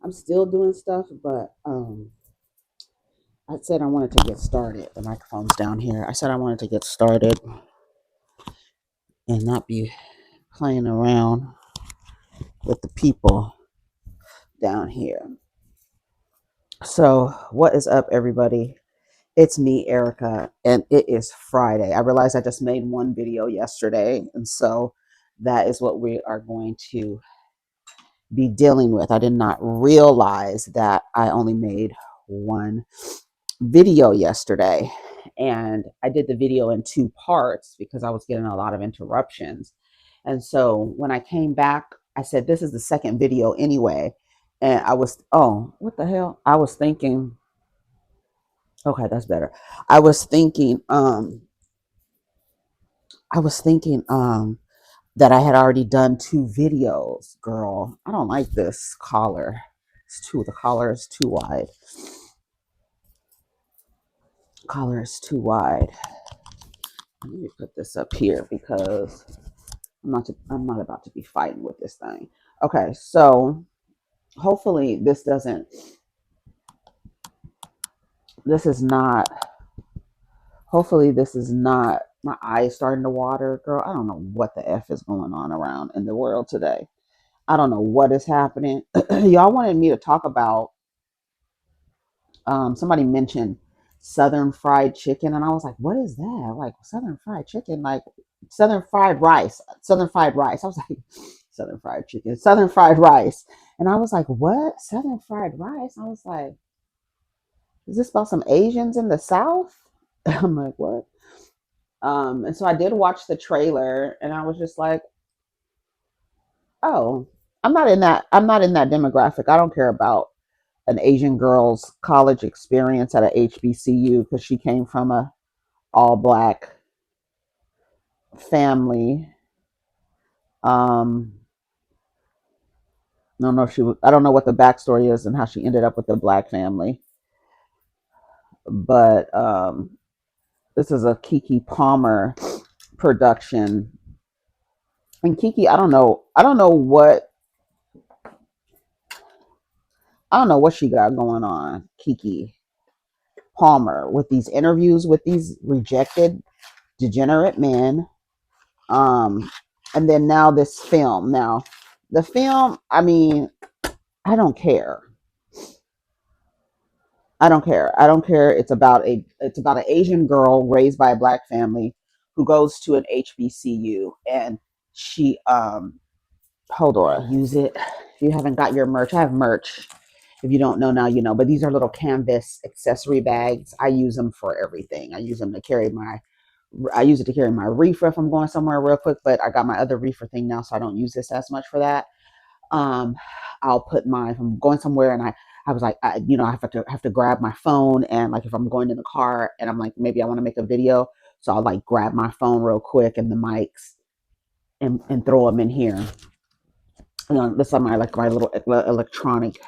I'm still doing stuff, but I said I wanted to get started. The microphone's down here. I said I wanted to get started and not be playing around with the people down here. So, what is up, everybody? It's me, Erica, and it is Friday. I realized I just made one video yesterday, and so that is what we are going to be dealing with. I did not realize that I only made one video yesterday, and I did the video in two parts because I was getting a lot of interruptions. And so when I came back, I said, this is the second video anyway. And I was, oh, what the hell? I was thinking, okay, that's better. I was thinking, I was thinking, that I had already done two videos. Girl, I don't like this collar. The collar is too wide. Collar is too wide. Let me put this up here because I'm not about to be fighting with this thing. Okay, so hopefully this is not hopefully this is not my eyes starting to water. Girl, I don't know what the F is going on around in the world today. I don't know what is happening. Y'all wanted me to talk about somebody mentioned southern fried chicken, and I was like, what is that? Like southern fried chicken, like southern fried rice. I was like, southern fried chicken, southern fried rice. And I was like, what? Southern fried rice? I was like, is this about some Asians in the South? I'm like, what? And so I did watch the trailer, and I was just like, oh, I'm not in that demographic. I don't care about an Asian girl's college experience at a HBCU because she came from a all black family. Um, I don't know if she was, I don't know what the backstory is and how she ended up with the black family, but this is a Kiki Palmer production. And Kiki, I don't know what she got going on, Kiki Palmer, with these interviews with these rejected, degenerate men. Um, and then now this film. Now, the film, I mean, I don't care. I don't care. I don't care. It's about an Asian girl raised by a black family who goes to an HBCU, and she hold on, use it. If you haven't got your merch, I have merch. If you don't know now, you know. But these are little canvas accessory bags. I use them for everything. I use it to carry my reefer if I'm going somewhere real quick, but I got my other reefer thing now, so I don't use this as much for that. Um, I'll put my if I'm going somewhere and I was like, I have to grab my phone, and like if I'm going in the car and I'm like maybe I want to make a video, so I'll like grab my phone real quick and the mics and throw them in here. This is my little electronic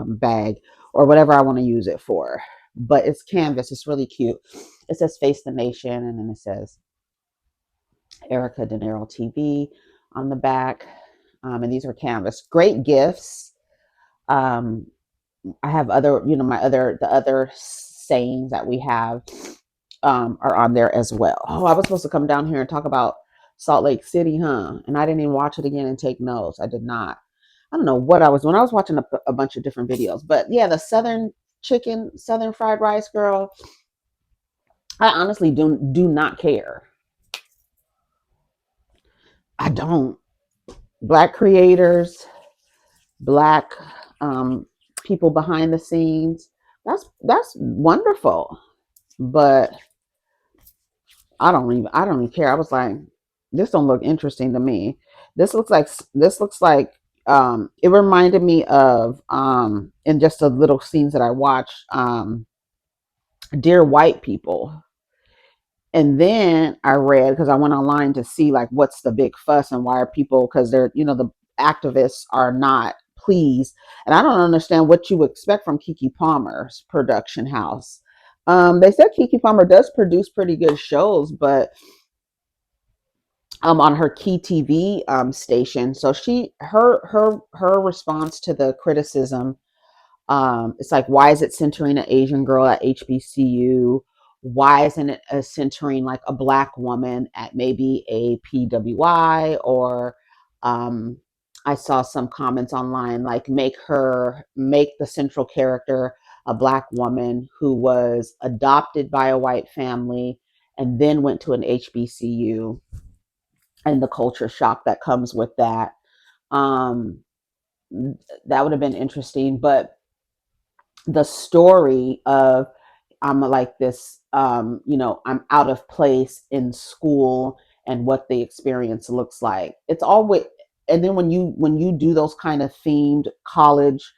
bag or whatever I want to use it for. But it's canvas. It's really cute. It says "Face the Nation," and then it says Erica Dinero TV on the back. And these are canvas. Great gifts. Um, I have the other sayings that we have are on there as well. Oh, I was supposed to come down here and talk about Salt Lake City, huh? And I didn't even watch it again and take notes. I did not. I don't know what I was doing. I was watching a bunch of different videos, but yeah, the southern fried rice, girl. I honestly do not care. I don't. Black creators, black um, people behind the scenes. That's wonderful, but I don't even care. I was like, this don't look interesting to me. This looks like it reminded me of in just the little scenes that I watched Dear White People. And then I read because I went online to see like what's the big fuss and why are people because they're the activists are not pleased, and I don't understand what you expect from Kiki Palmer's production house. They said Kiki Palmer does produce pretty good shows, but on her Key TV station. So her response to the criticism, it's like, why is it centering an Asian girl at HBCU? Why isn't it centering like a black woman at maybe a PWI? Or I saw some comments online like, make the central character a black woman who was adopted by a white family and then went to an HBCU, and the culture shock that comes with that. Um, that would have been interesting, but the story of, I'm like this, I'm out of place in school and what the experience looks like. It's always, and then when you do those kind of themed college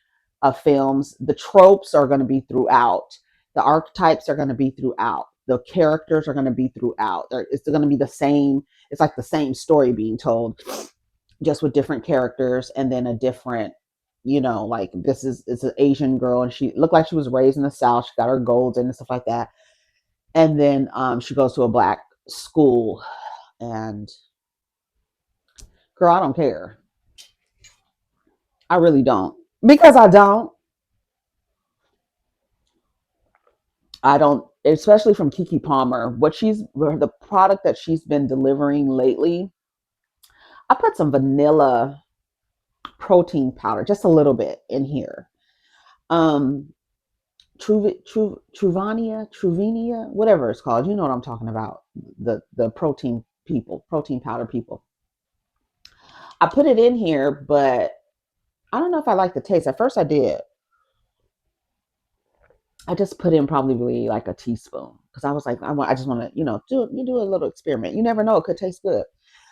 films, the tropes are going to be throughout, the archetypes are going to be throughout, the characters are going to be throughout. It's going to be the same. It's like the same story being told, just with different characters, and then a different, like, this is, it's an Asian girl and she looked like she was raised in the South. She got her golds and stuff like that. And then she goes to a black school, and girl, I don't care. I really don't, because I don't, especially from Kiki Palmer, the product that she's been delivering lately. I put some vanilla protein powder, just a little bit in here. Um, Truvania, whatever it's called. You know what I'm talking about. The protein powder people. I put it in here, but I don't know if I like the taste. At first I did. I just put in probably like a teaspoon because I was like, I just want to, do a little experiment. You never know, it could taste good.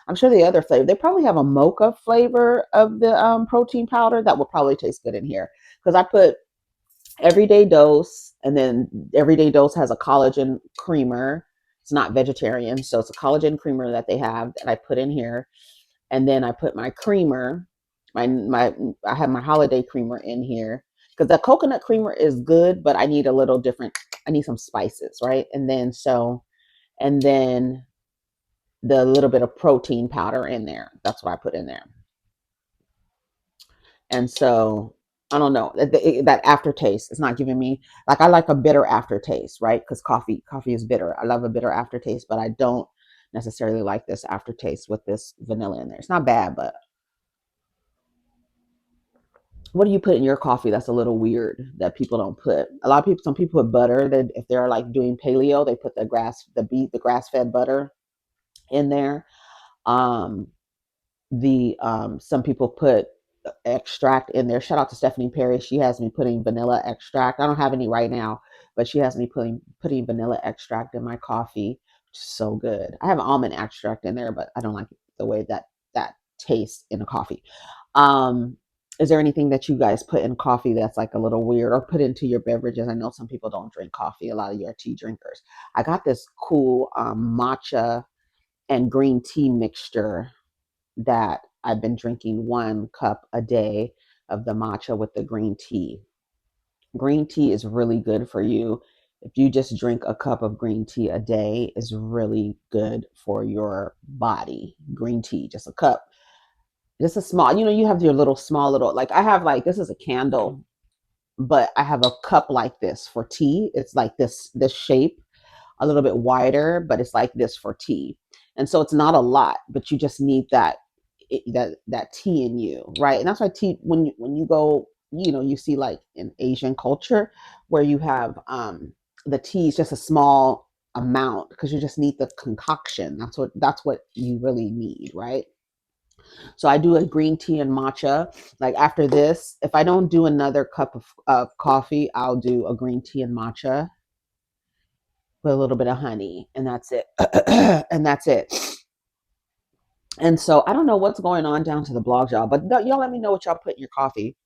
I'm sure the other flavor, they probably have a mocha flavor of the protein powder that will probably taste good in here, because I put everyday dose, and then everyday dose has a collagen creamer. It's not vegetarian, so it's a collagen creamer that they have that I put in here. And then I put my creamer, my I have my holiday creamer in here, because the coconut creamer is good, but I need a little different. I need some spices, right? And then the little bit of protein powder in there. That's what I put in there. And so I don't know, that aftertaste is not giving me, like, I like a bitter aftertaste, right? Because coffee is bitter. I love a bitter aftertaste, but I don't necessarily like this aftertaste with this vanilla in there. It's not bad, but what do you put in your coffee that's a little weird that people don't put? A lot of people, some people put butter. That if they're like doing paleo, they put the grass fed butter in there. Um, the Some people put extract in there. Shout out to Stephanie Perry. She has me putting vanilla extract. I don't have any right now, but she has me putting vanilla extract in my coffee, which is so good. I have almond extract in there, but I don't like the way that tastes in a coffee. um is there anything that you guys put in coffee that's like a little weird, or put into your beverages? I know some people don't drink coffee, a lot of you are tea drinkers. I got this cool matcha and green tea mixture that I've been drinking 1 cup a day of the matcha with the green tea. Green tea is really good for you. If you just drink a cup of green tea a day, is really good for your body. Green tea, just a cup, just a small, you have your little small little, like, I have, like, this is a candle, but I have a cup like this for tea. It's like this shape, a little bit wider, but it's like this for tea. And so it's not a lot, but you just need that tea in you, right? And that's why tea, when you go, you see, like, in Asian culture, where you have the tea is just a small amount, because you just need the concoction. That's what you really need, right? So I do a green tea and matcha. Like, after this, if I don't do another cup of coffee, I'll do a green tea and matcha with a little bit of honey, and that's it. And that's it. And so I don't know what's going on down to the blog, y'all, but y'all let me know what y'all put in your coffee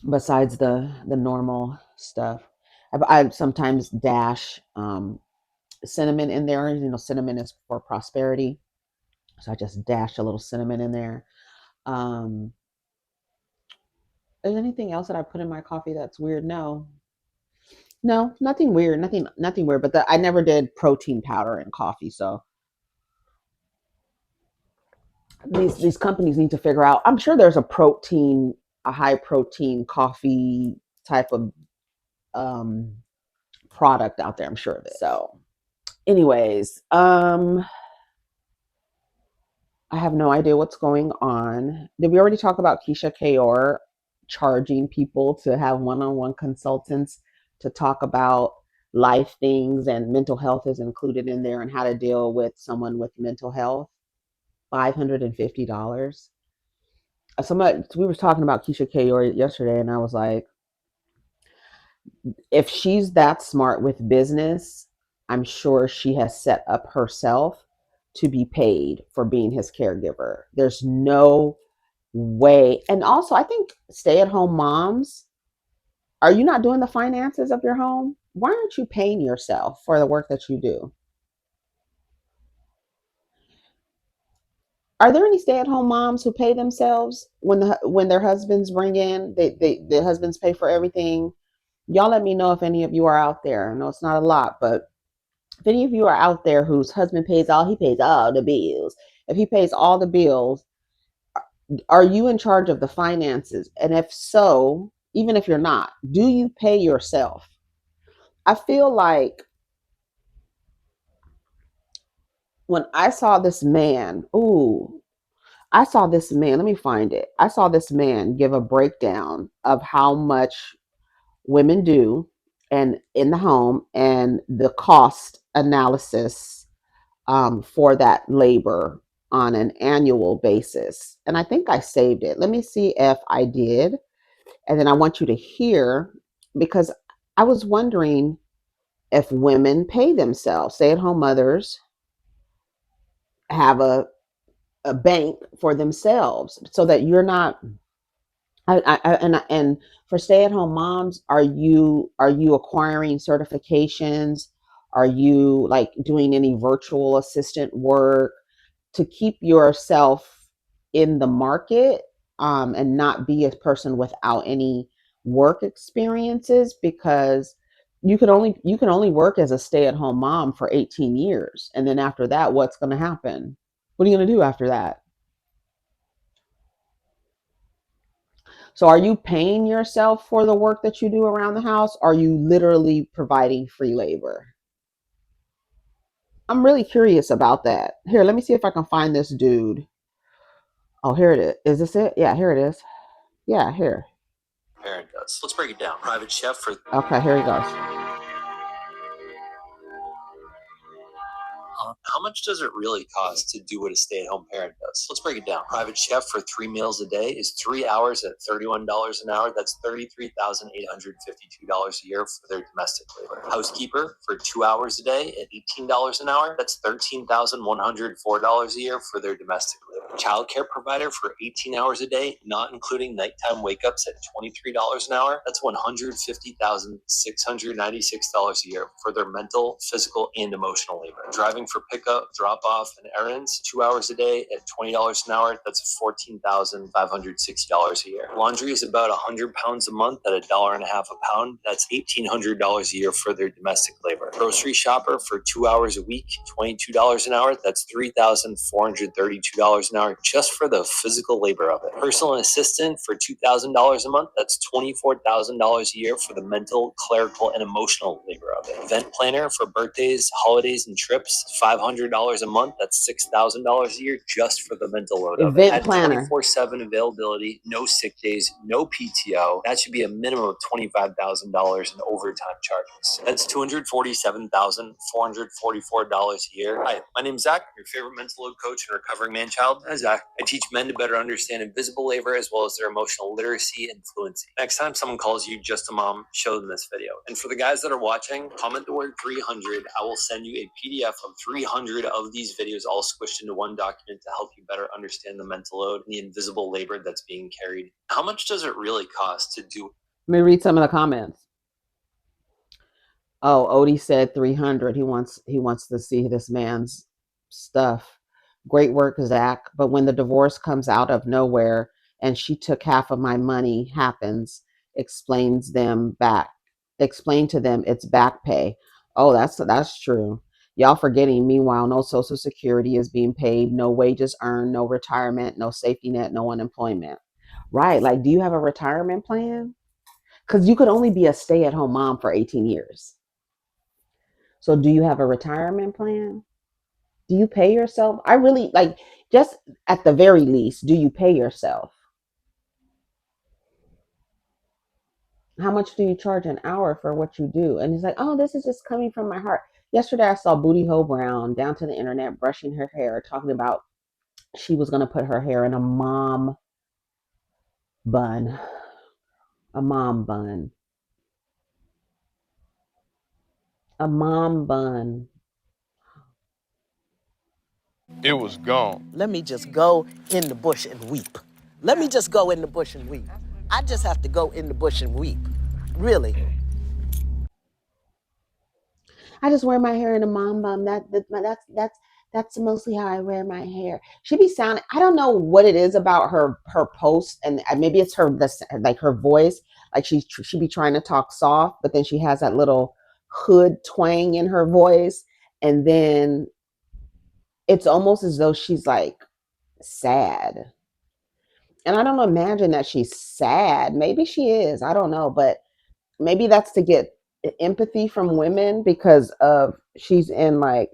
besides the normal stuff. I sometimes dash cinnamon in there. Cinnamon is for prosperity, so I just dash a little cinnamon in there. Um, is there anything else that I put in my coffee that's weird? No. No, nothing weird, nothing weird. But I never did protein powder in coffee, so these companies need to figure out. I'm sure there's a high protein coffee type of um, product out there. I'm sure of it. So, anyways, I have no idea what's going on. Did we already talk about Keisha Kaur charging people to have one-on-one consultants to talk about life things, and mental health is included in there, and how to deal with someone with mental health? $550. Somebody, we were talking about Keisha Kaur yesterday, and I was like, if she's that smart with business, I'm sure she has set up herself to be paid for being his caregiver. There's no way. And also, I think stay at home moms, are you not doing the finances of your home? Why aren't you paying yourself for the work that you do? Are there any stay at home moms who pay themselves when their husbands bring in, their husbands pay for everything? Y'all let me know if any of you are out there. I know it's not a lot, but if any of you are out there whose husband he pays all the bills. If he pays all the bills, are you in charge of the finances? And if so, even if you're not, do you pay yourself? I feel like when I saw this man, I saw this man, let me find it. I saw this man give a breakdown of how much women do and in the home, and the cost analysis for that labor on an annual basis. And I think I saved it. Let me see if I did. And then I want you to hear, because I was wondering if women pay themselves, stay at home mothers have a bank for themselves, so that you're not. And for stay at home moms, are you acquiring certifications? Are you like doing any virtual assistant work to keep yourself in the market, and not be a person without any work experiences? Because you can only work as a stay-at-home mom for 18 years, and then after that, what's going to happen? What are you going to do after that? So are you paying yourself for the work that you do around the house? Are you literally providing free labor? I'm really curious about that. Here, let me see if I can find this dude. Oh, here it is. Is this it? Yeah, here it is. Yeah, here. Parent does. Let's break it down. Private chef for. Okay, here he goes. How much does it really cost to do what a stay-at-home parent does? Let's break it down. Private chef for 3 meals a day is 3 hours at $31 an hour. That's $33,852 a year for their domestic labor. Housekeeper for 2 hours a day at $18 an hour. That's $13,104 a year for their domestic labor. Childcare provider for 18 hours a day, not including nighttime wake-ups, at $23 an hour. That's $150,696 a year for their mental, physical, and emotional labor. Driving for pickup, drop off, and errands, 2 hours a day at $20 an hour. That's $14,560 a year. Laundry is about 100 pounds a month at $1.50 a pound. That's $1,800 a year for their domestic labor. Grocery shopper for 2 hours a week, $22 an hour. That's $3,432 an hour just for the physical labor of it. Personal assistant for $2,000 a month. That's $24,000 a year for the mental, clerical, and emotional labor of it. Event planner for birthdays, holidays, and trips, $500 a month. That's $6,000 a year just for the mental load of it. Event planner. 24/7 availability, no sick days, no PTO. That should be a minimum of $25,000 in overtime charges. That's $247,444 a year. Hi, my name's Zach, your favorite mental load coach and recovering man-child. Hi, Zach. I teach men to better understand invisible labor as well as their emotional literacy and fluency. Next time someone calls you just a mom, show them this video. And for the guys that are watching, comment the word 300. I will send you a PDF of 300 of these videos all squished into one document to help you better understand the mental load and the invisible labor that's being carried. How much does it really cost to do? Let me read some of the comments. Oh, Odie said 300. He wants to see this man's stuff. Great work, Zach. But when the divorce comes out of nowhere and she took half of my money happens, explains them back. Explain to them it's back pay. Oh, that's true. Y'all forgetting, meanwhile, no social security is being paid, no wages earned, no retirement, no safety net, no unemployment. Right. Like, do you have a retirement plan? Because you could only be a stay-at-home mom for 18 years. So do you have a retirement plan? Do you pay yourself? I really like, just at the very least, do you pay yourself? How much do you charge an hour for what you do? And he's like, oh, this is just coming from my heart. Yesterday, I saw Booty Hole Brown down to the internet brushing her hair, talking about she was going to put her hair in a mom bun, a mom bun, a mom bun. It was gone. Let me just go in the bush and weep. Let me just go in the bush and weep. I just have to go in the bush and weep. Really. I just wear my hair in a mom bun. That's mostly how I wear my hair. She be sounding. I don't know what it is about her post, and maybe it's like her voice. Like she be trying to talk soft, but then she has that little hood twang in her voice, and then it's almost as though she's like sad. And I don't imagine that she's sad. Maybe she is. I don't know, but maybe that's to get empathy from women because of she's in like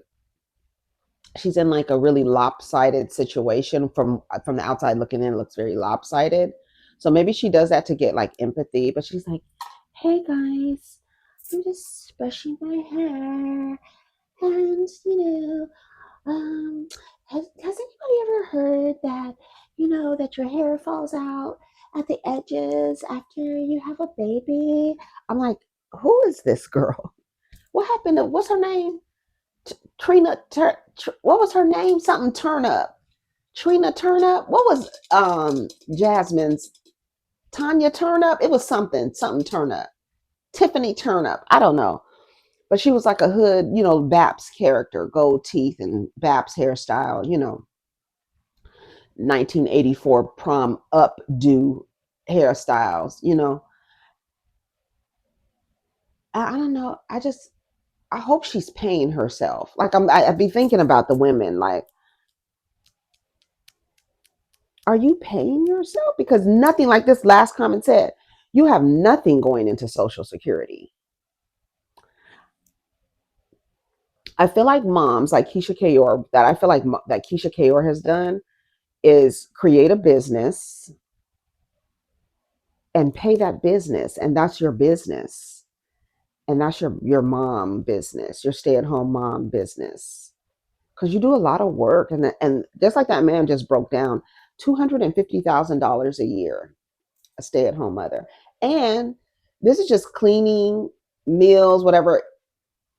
a really lopsided situation. From the outside looking in, it looks very lopsided. So maybe she does that to get like empathy, but she's like, hey guys, I'm just brushing my hair, and has anybody ever heard that that your hair falls out at the edges after you have a baby? I'm like, who is this girl? What happened to, what's her name? Trina, what was her name? Something Turnup. Trina Turnup. What was Jasmine's? Tanya Turnup. It was something Turnup. Tiffany Turnup. I don't know, but she was like a hood, Baps character, gold teeth and Baps hairstyle. 1984 prom updo hairstyles. I don't know. I hope she's paying herself. Like I'd be thinking about the women. Like, are you paying yourself? Because nothing, like this last comment said, you have nothing going into Social Security. I feel like moms like Keisha Kayor, that I feel like that Keisha Kayor has done is create a business and pay that business, and that's your business, and that's your mom business, your stay at home mom business, because you do a lot of work, and just like that man just broke down, $250,000 a year, a stay at home mother. And this is just cleaning, meals, whatever.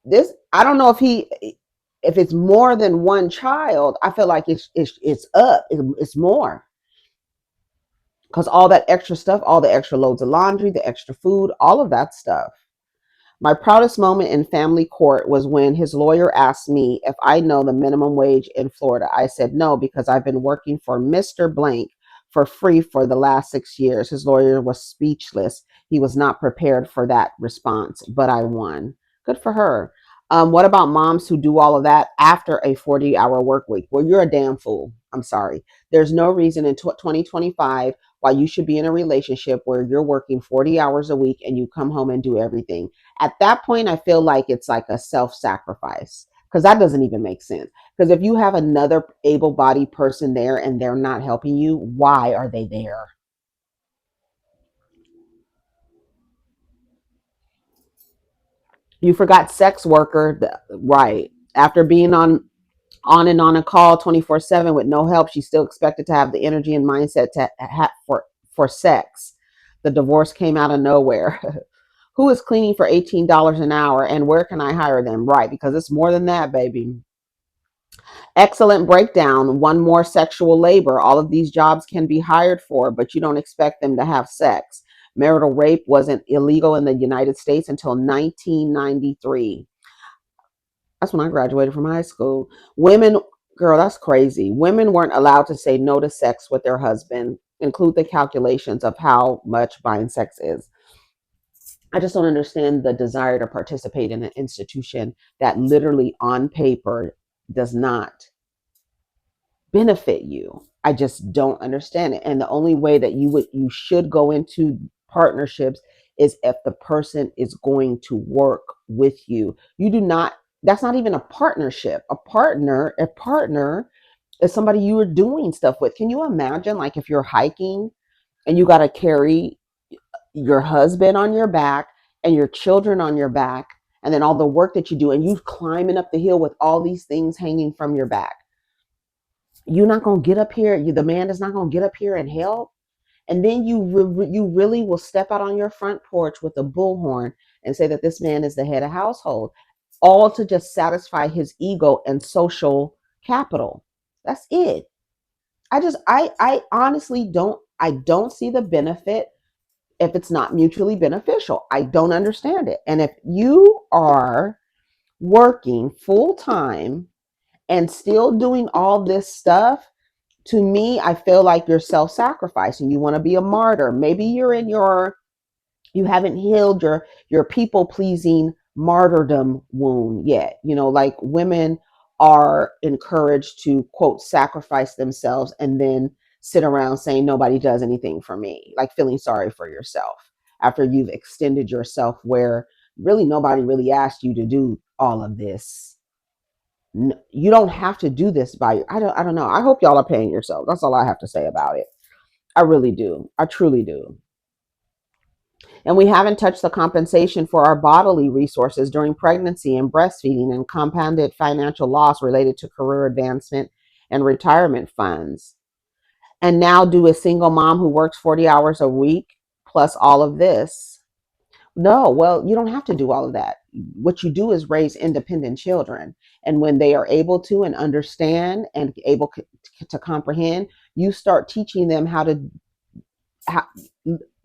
This, I don't know if it's more than one child. I feel like it's up. It's more, because all that extra stuff, all the extra loads of laundry, the extra food, all of that stuff. My proudest moment in family court was when his lawyer asked me if I know the minimum wage in Florida. I said no, because I've been working for Mr. Blank for free for the last 6 years. His lawyer was speechless. He was not prepared for that response, but I won. Good for her. What about moms who do all of that after a 40-hour work week? Well, you're a damn fool. I'm sorry. There's no reason in 2025 why you should be in a relationship where you're working 40 hours a week and you come home and do everything. At that point, I feel like it's like a self-sacrifice, because that doesn't even make sense. Because if you have another able-bodied person there and they're not helping you, why are they there? You forgot sex worker, right? After being on a call 24/7 with no help, she's still expected to have the energy and mindset to for sex. The divorce came out of nowhere. Who is cleaning for $18 an hour, and where can I hire them? Right, because it's more than that, baby. Excellent breakdown. One more, sexual labor. All of these jobs can be hired for, but you don't expect them to have sex. Marital rape wasn't illegal in the United States until 1993. That's when I graduated from high school. Women, girl, that's crazy. Women weren't allowed to say no to sex with their husband. Include the calculations of how much buying sex is. I just don't understand the desire to participate in an institution that literally on paper does not benefit you. I just don't understand it. And the only way that you should go into partnerships is if the person is going to work with you. You do not, that's not even a partnership. A partner is somebody you are doing stuff with. Can you imagine, like, if you're hiking and you got to carry your husband on your back and your children on your back, and then all the work that you do, and you climbing up the hill with all these things hanging from your back? You're not going to get up here. The man is not going to get up here and help. And then you really will step out on your front porch with a bullhorn and say that this man is the head of household, all to just satisfy his ego and social capital. That's it. I honestly don't see the benefit if it's not mutually beneficial. I don't understand it. And if you are working full time and still doing all this stuff, to me, I feel like you're self-sacrificing. You want to be a martyr. Maybe you haven't healed your people-pleasing martyrdom wound yet. Like, women are encouraged to, quote, sacrifice themselves and then sit around saying nobody does anything for me, like feeling sorry for yourself after you've extended yourself where really nobody really asked you to do all of this. You don't have to do this by I don't know. I hope y'all are paying yourself. That's all I have to say about it. I really do. I truly do. And we haven't touched the compensation for our bodily resources during pregnancy and breastfeeding, and compounded financial loss related to career advancement and retirement funds. And now do a single mom who works 40 hours a week plus all of this. No, well, you don't have to do all of that. What you do is raise independent children. And when they are able to and understand and able to comprehend, you start teaching them how,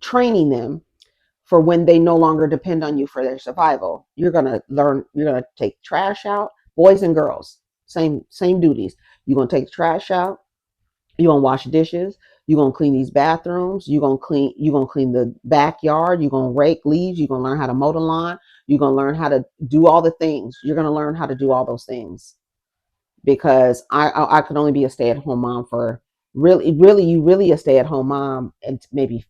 training them for when they no longer depend on you for their survival. You're going to take trash out, boys and girls, same duties. You're going to take the trash out, you're gonna wash dishes. You're gonna clean these bathrooms. You're gonna clean the backyard. You're gonna rake leaves. You're gonna learn how to mow the lawn. You're gonna learn how to do all the things. You're gonna learn how to do all those things, because I could only be a stay at home mom for really a stay at home mom in maybe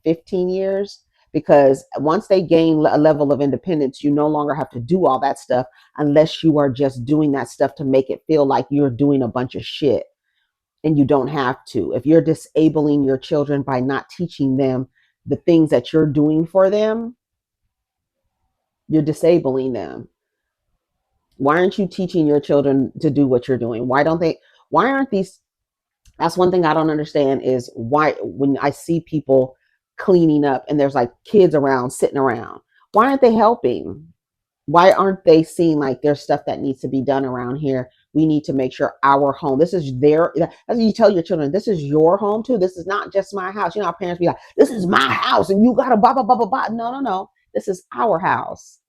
15 years. Because once they gain a level of independence, you no longer have to do all that stuff unless you are just doing that stuff to make it feel like you're doing a bunch of shit, and you don't have to. If you're disabling your children by not teaching them the things that you're doing for them, you're disabling them. Why aren't you teaching your children to do what you're doing? Why aren't these, that's one thing I don't understand, is why when I see people cleaning up and there's like kids around sitting around, why aren't they helping? Why aren't they seeing like there's stuff that needs to be done around here? We need to make sure our home, this is their, as you tell your children, this is your home too. This is not just my house. Our parents be like, this is my house and you got to blah, blah, blah, blah, blah. No, no, no. This is our house.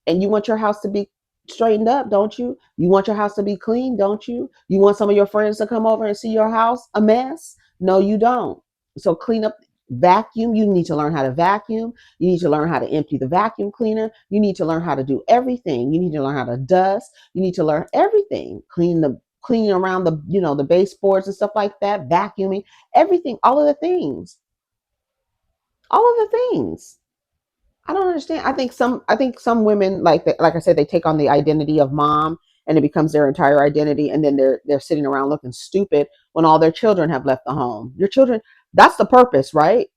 And you want your house to be straightened up, don't you? You want your house to be clean, don't you? You want some of your friends to come over and see your house a mess? No, you don't. So clean up, vacuum. You need to learn how to vacuum. You need to learn how to empty the vacuum cleaner. You need to learn how to do everything. You need to learn how to dust. You need to learn everything. Cleaning around the baseboards and stuff like that, vacuuming, everything, all of the things. All of the things. I don't understand. I think some women, like I said, they take on the identity of mom and it becomes their entire identity, and then they're sitting around looking stupid when all their children have left the home. Your children, that's the purpose, right?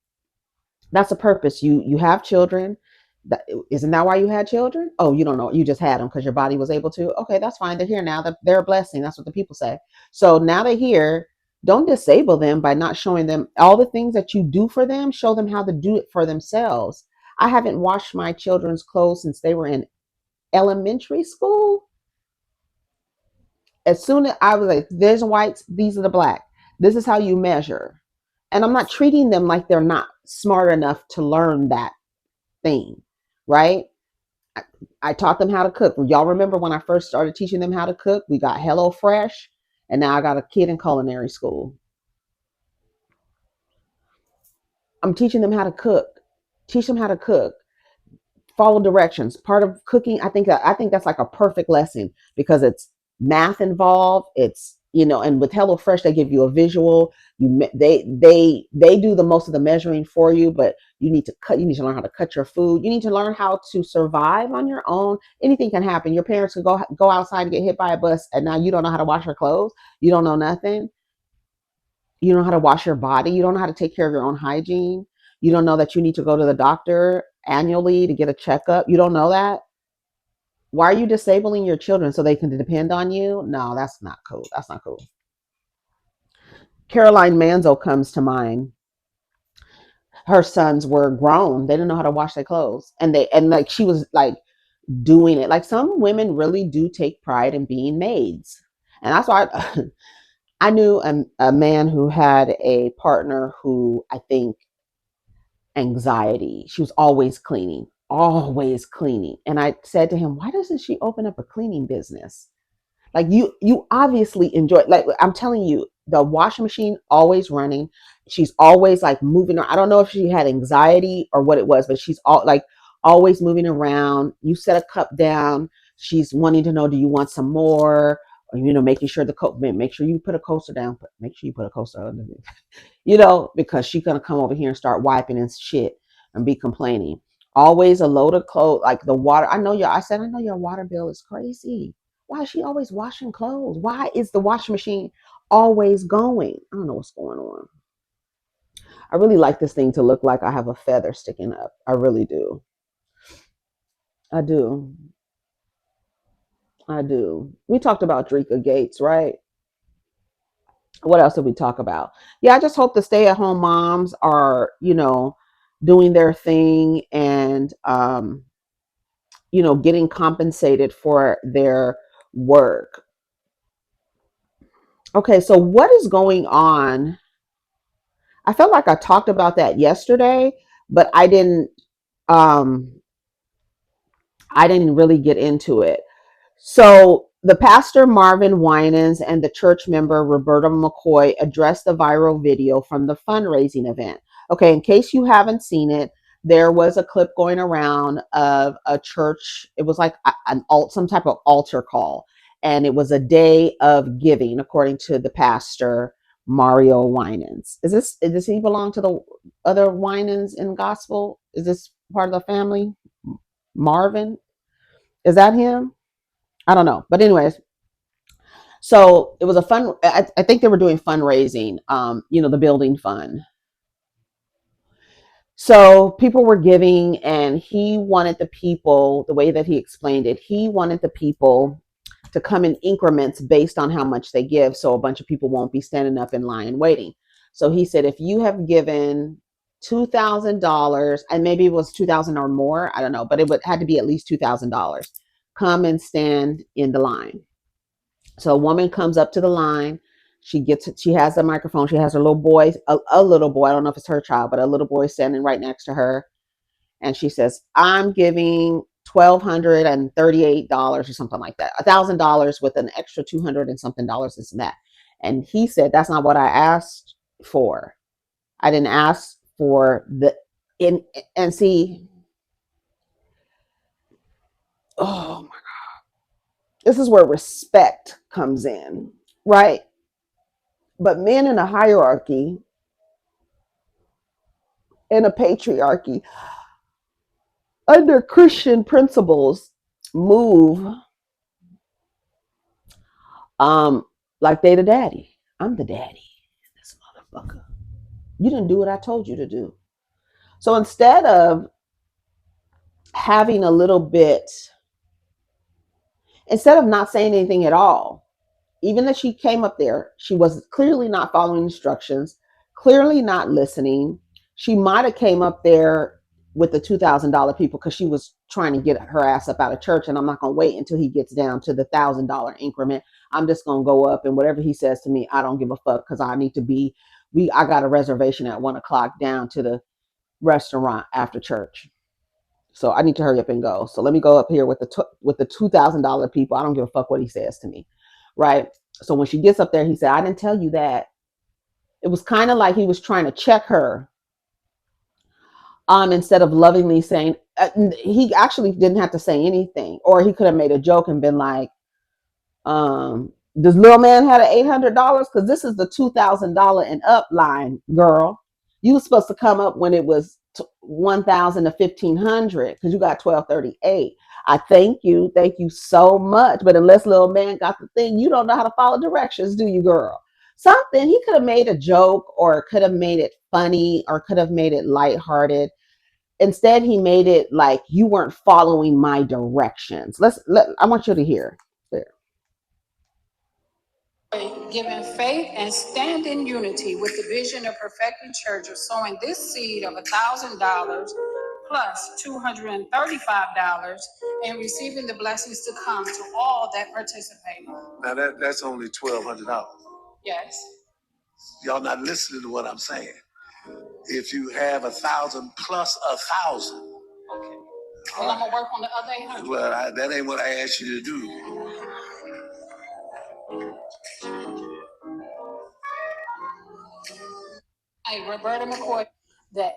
That's the purpose. You have children. That, isn't that why you had children? Oh, you don't know. You just had them because your body was able to. Okay, that's fine. They're here now. They're a blessing. That's what the people say. So now they're here. Don't disable them by not showing them all the things that you do for them. Show them how to do it for themselves. I haven't washed my children's clothes since they were in elementary school. As soon as I was like, there's whites, these are the black. This is how you measure. And I'm not treating them like they're not smart enough to learn that thing, right? I, I taught them how to cook. Y'all remember when I first started teaching them how to cook? We got Hello Fresh, and now I got a kid in culinary school. I'm teaching them how to cook. Teach them how to cook. follow directions. Part of cooking, I think that's like a perfect lesson because it's math involved. It's, you know, and with HelloFresh they give you a visual. They do the most of the measuring for you, but you need to learn how to cut your food. You need to learn how to survive on your own. Anything can happen. Your parents could go outside and get hit by a bus, and now you don't know how to wash your clothes. You don't know nothing. You don't know how to wash your body. You don't know how to take care of your own hygiene. You don't know that you need to go to the doctor annually to get a checkup. You don't know that. Why are you disabling your children so they can depend on you? No, that's not cool. That's not cool. Caroline Manzo comes to mind. Her sons were grown. They didn't know how to wash their clothes. And like she was like doing it. Like some women really do take pride in being maids. And that's why I knew a man who had a partner who I think anxiety. She was always cleaning, always cleaning. And I said to him, why doesn't she open up a cleaning business? Like you obviously enjoy, like I'm telling you, the washing machine always running. She's always like moving. I don't know if she had anxiety or what it was, but she's all like always moving around. You set a cup down. She's wanting to know, do you want some more? Or, you know, making sure make sure you put a coaster down, but make sure you put a coaster underneath, you know, because she's gonna come over here and start wiping and shit and be complaining. Always a load of clothes, like the water. I said, I know your water bill is crazy. Why is she always washing clothes? Why is the washing machine always going? I don't know what's going on. I really like this thing to look like I have a feather sticking up. I really do. I do. I do. We talked about Drika Gates, right? What else did we talk about? Yeah, I just hope the stay-at-home moms are, you know, doing their thing and you know, getting compensated for their work. Okay, so what is going on? I felt like I talked about that yesterday, but um I didn't really get into it. So the pastor Marvin Winans and the church member Roberta McCoy addressed the viral video from the fundraising event. Okay, in case you haven't seen it, there was a clip going around of a church. It was like some type of altar call, and it was a day of giving, according to the pastor Mario Winans. Does he belong to the other Winans in gospel? Is this part of the family? Marvin, is that him? I don't know. But anyways, so it was a fun. I think they were doing fundraising. You know, the building fund. So people were giving, and he wanted the people. The way that he explained it, he wanted the people to come in increments based on how much they give. So a bunch of people won't be standing up in line waiting. So he said, if you have given $2,000, and maybe it was 2,000 or more, I don't know, but had to be at least $2,000. Come and stand in the line. So a woman comes up to the line. She has a microphone. She has her little boy, a little boy. I don't know if it's her child, but a little boy standing right next to her. And she says, I'm giving $1,238 or something like that. $1,000 with an extra 200 and something dollars, this and that. And he said, that's not what I asked for. I didn't ask for and see, oh my, this is where respect comes in, right? But men in a hierarchy, in a patriarchy, under Christian principles, move um like they the daddy. I'm the daddy. This motherfucker. You didn't do what I told you to do. So instead of having a little bit, instead of not saying anything at all, even that she came up there, she was clearly not following instructions, clearly not listening. She might have came up there with the $2,000 people because she was trying to get her ass up out of church. And I'm not going to wait until he gets down to the $1,000 increment. I'm just going to go up, and whatever he says to me, I don't give a fuck, because I need to be. I got a reservation at 1:00 down to the restaurant after church. So I need to hurry up and go. So let me go up here with the $2,000 people. I don't give a fuck what he says to me, right? So when she gets up there, he said, I didn't tell you that. It was kind of like he was trying to check her, instead of lovingly saying, he actually didn't have to say anything, or he could have made a joke and been like, does little man had an $800? Because this is the $2,000 and up line, girl. You were supposed to come up when it was 1,000 to 1,500 because you got 1,238. I thank you so much. But unless little man got the thing, you don't know how to follow directions, do you, girl? Something he could have made a joke, or could have made it funny, or could have made it lighthearted. Instead, he made it like you weren't following my directions. I want you to hear. There. Giving faith and stand in unity with the vision of perfecting church of sowing this seed of $1,000 plus $235 and receiving the blessings to come to all that participate. Now that's only $1,200. Yes. Y'all not listening to what I'm saying. If you have 1,000 plus 1,000. Okay. Well, I'm gonna work on the other 800. Well, that ain't what I asked you to do. Hey, Roberta McCoy, that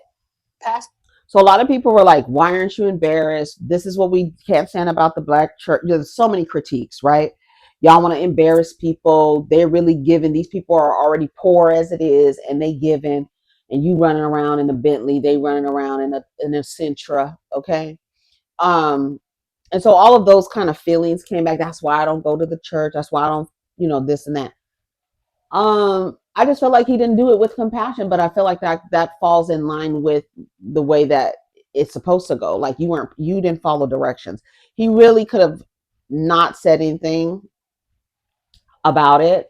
pastor. So a lot of people were like, why aren't you embarrassed? This is what we can't stand about the black church. There's so many critiques, right? Y'all want to embarrass people. They're really giving. These people are already poor as it is, and they giving. And you running around in a Bentley, they running around in a Sentra, okay? And so all of those kind of feelings came back. That's why I don't go to the church. That's why I don't, this and that. I just felt like he didn't do it with compassion, but I feel like that falls in line with the way that it's supposed to go. Like you didn't follow directions. He really could have not said anything about it,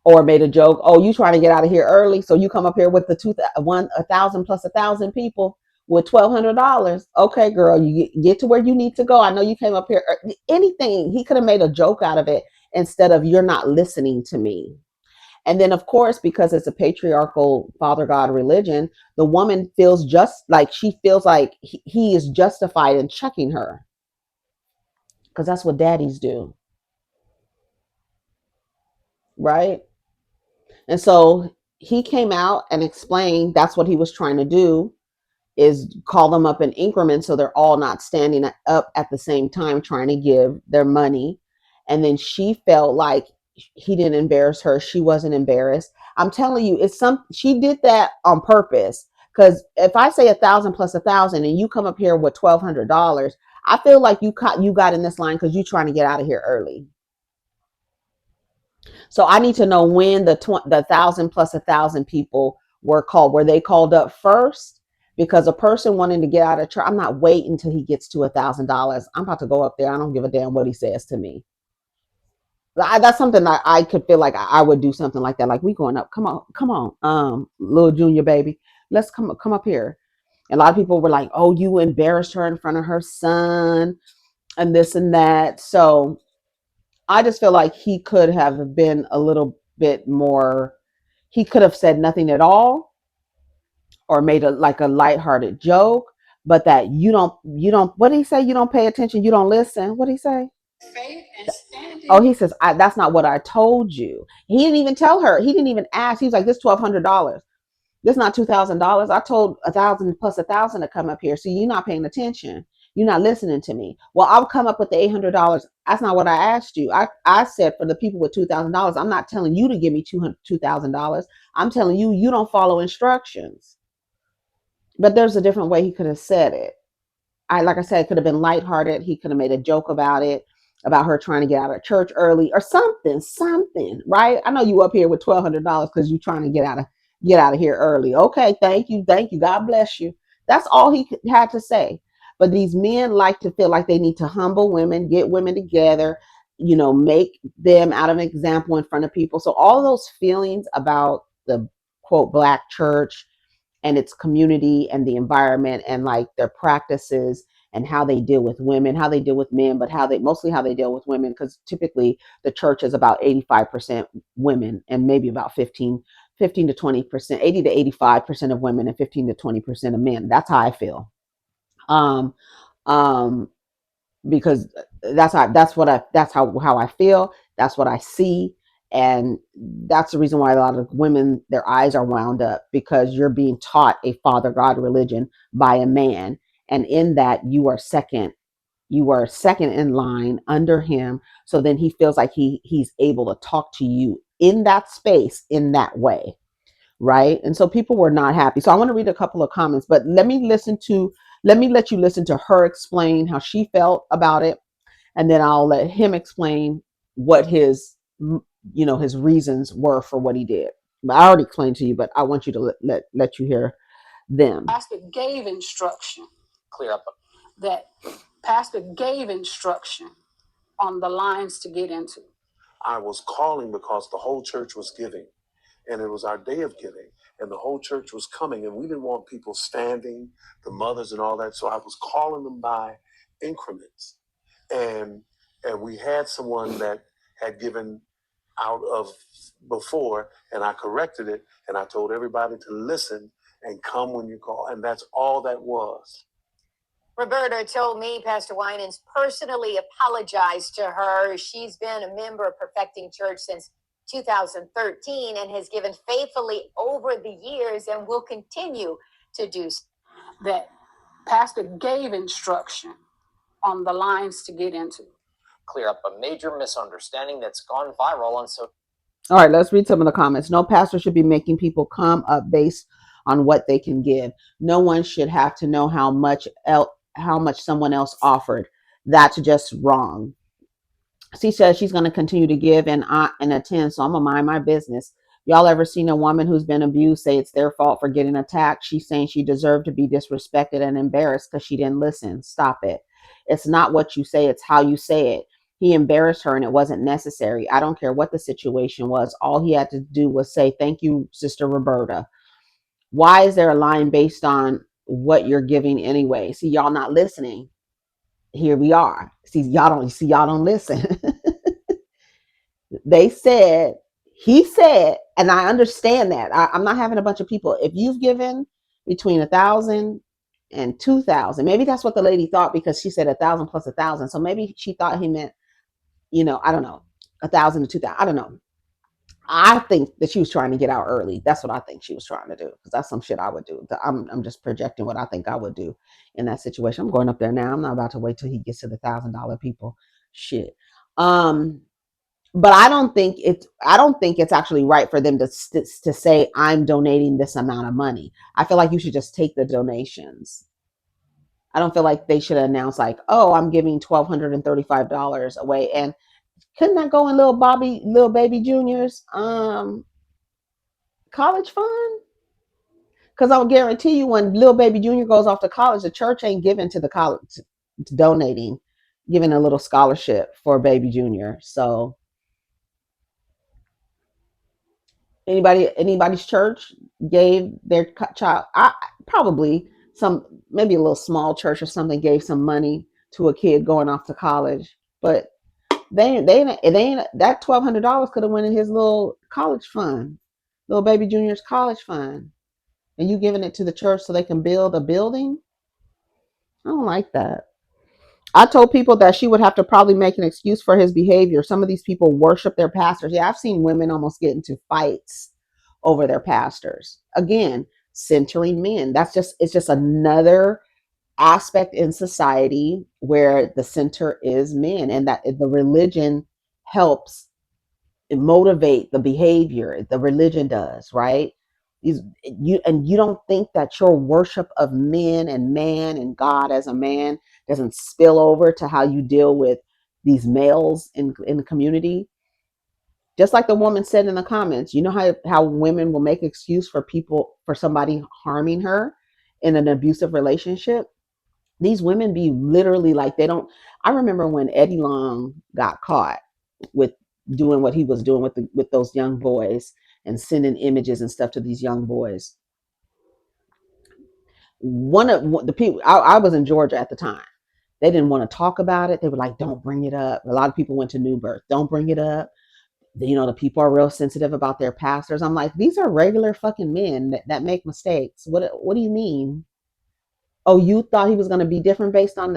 or made a joke. Oh, you trying to get out of here early, so you come up here with the 1,000 plus 1,000 people with $1,200. Okay, girl, you get to where you need to go. I know you came up here. Anything. He could have made a joke out of it instead of you're not listening to me. And then, of course, because it's a patriarchal father God religion, the woman feels she feels like he is justified in checking her, because that's what daddies do, right? And so he came out and explained that's what he was trying to do, is call them up in increments so they're all not standing up at the same time trying to give their money. And then she felt like he didn't embarrass her. She wasn't embarrassed. I'm telling you, she did that on purpose. Because if I say 1,000 plus 1,000 and you come up here with $1,200, I feel like you got in this line because you're trying to get out of here early. So I need to know when the 1,000 plus 1,000 people were they called up first? Because a person wanting to get out of church, I'm not waiting until he gets to $1,000. I'm about to go up there. I don't give a damn what he says to me. That's something that I could feel like I would do something like that. Like, we going up. Come on, little junior baby. Let's come up here. And a lot of people were like, oh, you embarrassed her in front of her son and this and that. So I just feel like he could have been a little bit more. He could have said nothing at all, or made a lighthearted joke. But that you don't. What did he say? You don't pay attention. You don't listen. What did he say? Faith and standing. Oh, he says, that's not what I told you. He didn't even tell her. He didn't even ask. He was like, this $1,200. This is not $2,000. I told 1,000 plus 1,000 to come up here. So you're not paying attention. You're not listening to me. Well, I'll come up with the $800. That's not what I asked you. I said for the people with $2,000, I'm not telling you to give me $2,000. I'm telling you, you don't follow instructions. But there's a different way he could have said it. Like I said, it could have been lighthearted. He could have made a joke about it, about her trying to get out of church early or something, right? I know you up here with $1,200 because you're trying to get out of here early. Okay, thank you. God bless you. That's all he had to say. But these men like to feel like they need to humble women, get women together, make them out of an example in front of people. So all those feelings about the quote black church and its community and the environment and like their practices and how they deal with women, how they deal with men, but mostly how they deal with women, because typically the church is about 85% women and maybe about 15 to 20%, 80 to 85% of women and 15 to 20% of men. That's how I feel. Um, um, because that's how I feel. That's what I see. And that's the reason why a lot of women, their eyes are wound up, because you're being taught a father God religion by a man. And in that, you are second in line under him. So then he feels like he's able to talk to you in that space in that way, right? And so people were not happy. So I want to read a couple of comments, but let me let you listen to her explain how she felt about it, and then I'll let him explain what his reasons were for what he did. I already explained to you, but I want you to let you hear them. Pastor gave instruction. Clear up. That Pastor gave instruction on the lines to get into. I was calling because the whole church was giving, and it was our day of giving, and the whole church was coming, and we didn't want people standing, the mothers and all that, so I was calling them by increments. And we had someone that had given out of before, and I corrected it, and I told everybody to listen and come when you call, and that's all that was. Roberta told me Pastor Winans personally apologized to her. She's been a member of Perfecting Church since 2013 and has given faithfully over the years and will continue to do so. That Pastor gave instruction on the lines to get into. Clear up a major misunderstanding that's gone viral on social. All right, let's read some of the comments. No pastor should be making people come up based on what they can give. No one should have to know how much someone else offered. That's just wrong. She says she's going to continue to give and attend, so I'm going to mind my business. Y'all ever seen a woman who's been abused say it's their fault for getting attacked? She's saying she deserved to be disrespected and embarrassed because she didn't listen. Stop it. It's not what you say, it's how you say it. He embarrassed her and it wasn't necessary. I don't care what the situation was. All he had to do was say, "Thank you, Sister Roberta." Why is there a line based on what you're giving anyway? See, y'all not listening. Here we are. Y'all don't listen. He said, and I understand that. I'm not having a bunch of people. If you've given between 1,000 and 2,000, maybe that's what the lady thought because she said 1,000 plus 1,000. So maybe she thought he meant, I don't know, 1,000 to 2,000. I don't know. I think that she was trying to get out early. That's what I think she was trying to do because that's some shit I would do. I'm just projecting what I think I would do in that situation. I'm going up there now. I'm not about to wait till he gets to the $1,000 people. Shit. But I don't think it's actually right for them to say I'm donating this amount of money. I feel like you should just take the donations. I don't feel like they should announce like, "Oh, I'm giving $1,235 away," and couldn't that go in little baby Junior's college fund? Because I'll guarantee you, when little baby Junior goes off to college, the church ain't giving to the college, donating, giving a little scholarship for baby Junior. So anybody's church gave their child, probably maybe a little small church or something gave some money to a kid going off to college, but they ain't that $1,200 could have went in his little college fund, little baby Junior's college fund, and you giving it to the church so they can build a building. I don't like that. I told people that she would have to probably make an excuse for his behavior. Some of these people worship their pastors. Yeah, I've seen women almost get into fights over their pastors. Again, centering men. It's just another aspect in society where the center is men, and that the religion helps motivate the behavior. The religion does, right? You don't think that your worship of men and man and God as a man doesn't spill over to how you deal with these males in the community? Just like the woman said in the comments, you know how women will make excuse for somebody harming her in an abusive relationship? These women be literally like, they don't. I remember when Eddie Long got caught with doing what he was doing with those young boys and sending images and stuff to these young boys. One of the people, I was in Georgia at the time. They didn't want to talk about it. They were like, "Don't bring it up." A lot of people went to New Birth. Don't bring it up. The people are real sensitive about their pastors. I'm like, these are regular fucking men that make mistakes. What do you mean? Oh, you thought he was going to be different based on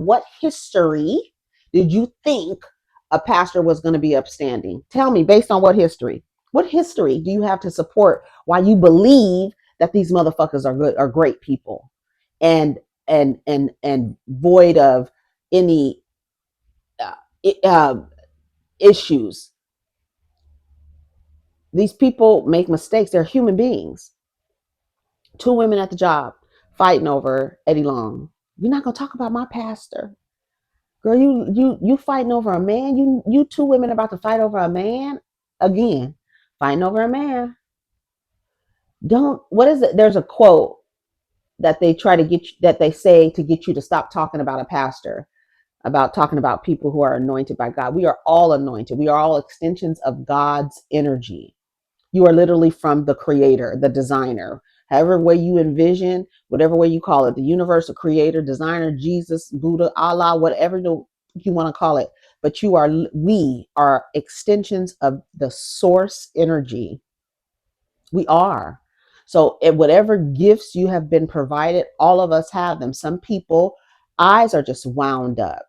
what history did you think a pastor was going to be upstanding? Tell me, based on what history? What history do you have to support why you believe that these motherfuckers are great people? And and void of any uh, issues. These people make mistakes. They're human beings. Two women at the job fighting over Eddie Long. You're not gonna talk about my pastor, girl. You fighting over a man. You two women about to fight over a man again, fighting over a man. Don't, what is it? There's a quote that they try to get you, that they say to get you to stop talking about a pastor, about talking about people who are anointed by God. We are all anointed. We are all extensions of God's energy. You are literally from the creator, the designer, however way you envision, whatever way you call it, the universe, the creator, designer, Jesus, Buddha, Allah, whatever you want to call it. But we are extensions of the source energy. We are. So whatever gifts you have been provided, all of us have them. Some people eyes are just wound up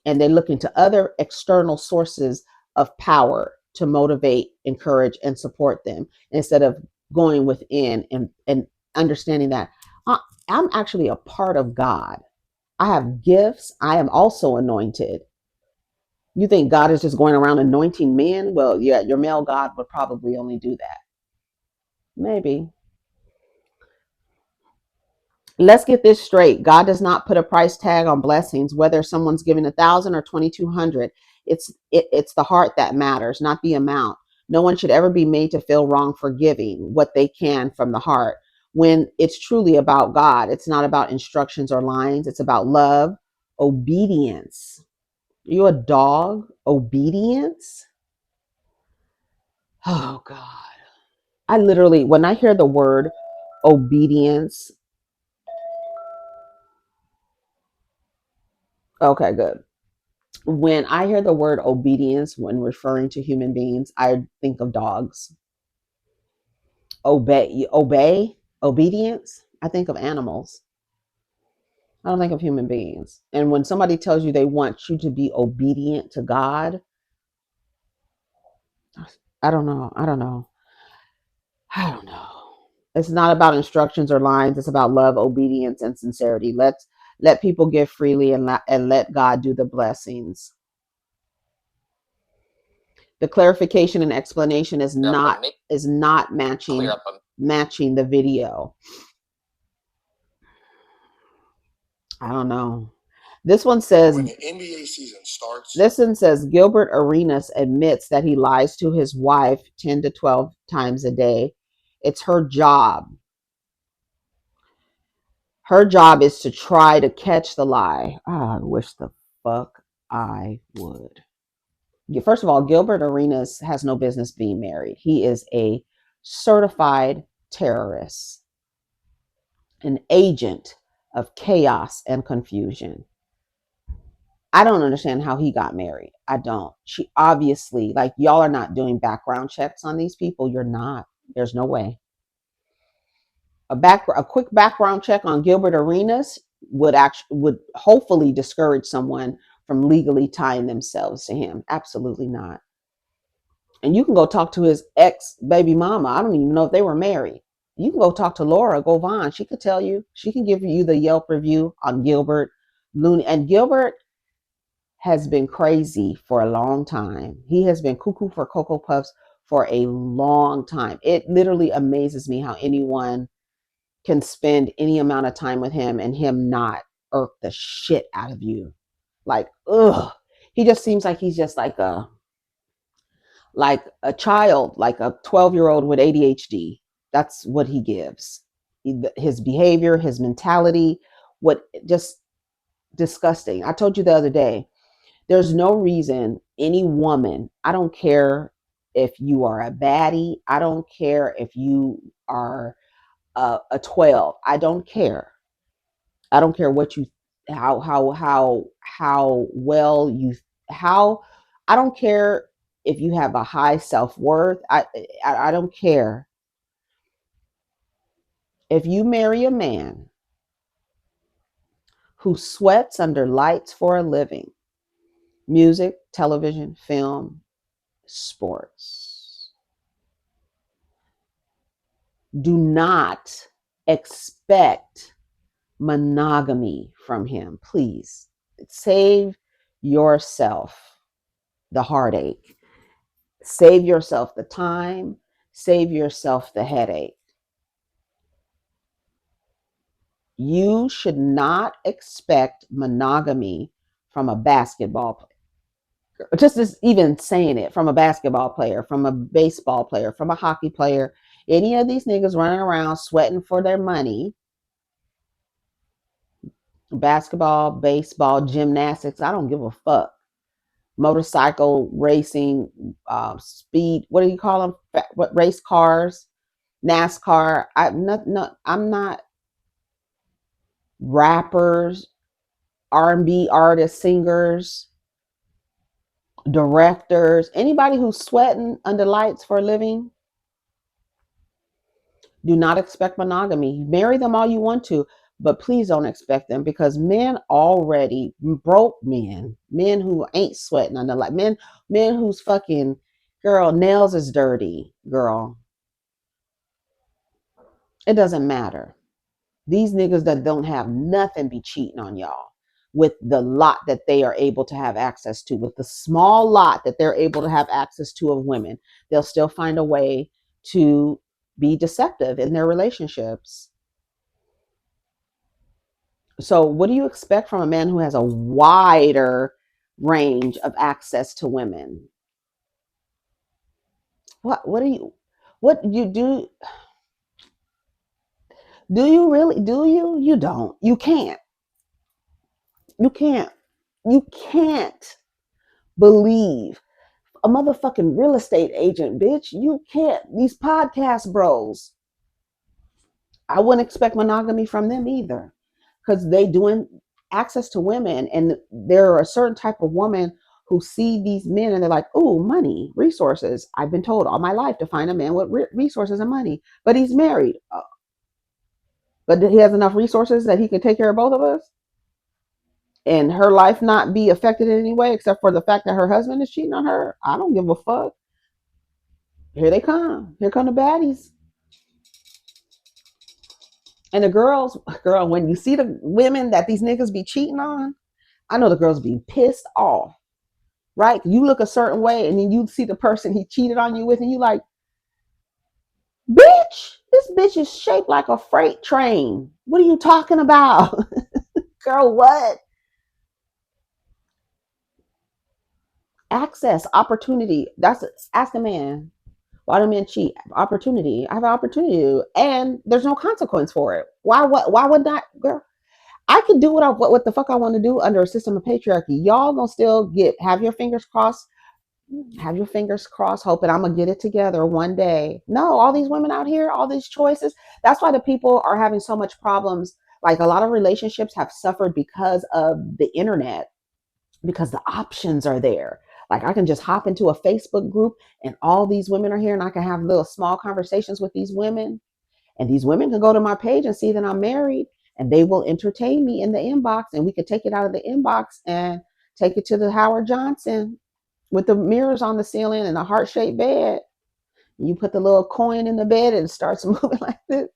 and they look into other external sources of power to motivate, encourage, and support them instead of going within and understanding that I'm actually a part of God. I have gifts. I am also anointed. You think God is just going around anointing men? Well, yeah, your male God would probably only do that. Maybe. Let's get this straight. God does not put a price tag on blessings, whether someone's giving 1,000 or 2,200. It's the heart that matters, not the amount. No one should ever be made to feel wrong for giving what they can from the heart. When it's truly about God, it's not about instructions or lines. It's about love, obedience. Are you a dog? Obedience? Oh God. I literally, when I hear the word obedience, okay, good. When I hear the word obedience when referring to human beings, I think of dogs. Obey, obedience. I think of animals. I don't think of human beings. And when somebody tells you they want you to be obedient to God, I don't know. I don't know. I don't know. It's not about instructions or lines. It's about love, obedience, and sincerity. Let people give freely and let God do the blessings. The clarification and explanation is not matching the video. I don't know. This one says when the NBA season starts. This one says GilbertArenas admits that he lies to his wife 10 to 12 times a day. It's her job. Her job is to try to catch the lie. I wish the fuck I would. First of all, GilbertArenas has no business being married. He is a certified terrorist, an agent of chaos and confusion. I don't understand how he got married. I don't. She obviously, like, y'all are not doing background checks on these people. You're not. There's no way. A quick background check on GilbertArenas would hopefully discourage someone from legally tying themselves to him. Absolutely not. And you can go talk to his ex baby mama. I don't even know if they were married. You can go talk to Laura Govan. She could tell you. She can give you the Yelp review on Gilbert Looney. And Gilbert has been crazy for a long time. He has been cuckoo for Cocoa Puffs for a long time. It literally amazes me how anyone can spend any amount of time with him and him not irk the shit out of you. Like, ugh. He just seems like he's just like a child, like a 12-year-old with ADHD. That's what he gives. His behavior, his mentality, what just disgusting. I told you the other day, there's no reason any woman, I don't care if you are a baddie, I don't care if you are a 12, I don't care. I don't care what you, how well you, how, I don't care if you have a high self-worth. I don't care. If you marry a man who sweats under lights for a living, music, television, film, sports, do not expect monogamy from him. Please save yourself the heartache, save yourself the time, save yourself the headache. You should not expect monogamy from a basketball player. Just as even saying it, from a basketball player, from a baseball player, from a hockey player, any of these niggas running around sweating for their money, basketball, baseball, gymnastics, I don't give a fuck. Motorcycle racing, speed, what do you call them? What race cars, NASCAR. I'm not rappers, R&B artists, singers, directors, anybody who's sweating under lights for a living. Do not expect monogamy. Marry them all you want to, but please don't expect them, because men already, broke men who ain't sweating under light, men who's fucking, girl, nails is dirty, girl. It doesn't matter. These niggas that don't have nothing be cheating on y'all with the lot that they are able to have access to, with the small lot that they're able to have access to of women. They'll still find a way to be deceptive in their relationships. So what do you expect from a man who has a wider range of access to women? What you do? Do you really? Do you? You don't. You can't. You can't. You can't believe a motherfucking real estate agent, bitch. You can't. These podcast bros, I wouldn't expect monogamy from them either, because they doing access to women, and there are a certain type of woman who see these men and they're like, oh, money, resources. I've been told all my life to find a man with resources and money, but he's married. But he has enough resources that he can take care of both of us, and her life not be affected in any way except for the fact that her husband is cheating on her. I don't give a fuck. Here they come. Here come the baddies. And the girls, girl, when you see the women that these niggas be cheating on, I know the girls be pissed off, right? You look a certain way and then you see the person he cheated on you with and you like, bitch, this bitch is shaped like a freight train. What are you talking about? Girl, what? Access, opportunity. Ask a man. Why do men cheat? Opportunity. I have an opportunity, and there's no consequence for it. Why would not, girl? I could do what the fuck I want to do under a system of patriarchy. Y'all gonna still have your fingers crossed. Have your fingers crossed, hoping I'm gonna get it together one day. No, all these women out here, all these choices. That's why the people are having so much problems. Like, a lot of relationships have suffered because of the internet, because the options are there. Like, I can just hop into a Facebook group and all these women are here, and I can have little small conversations with these women. And these women can go to my page and see that I'm married, and they will entertain me in the inbox, and we could take it out of the inbox and take it to the Howard Johnson with the mirrors on the ceiling and a heart-shaped bed. You put the little coin in the bed and it starts moving like this.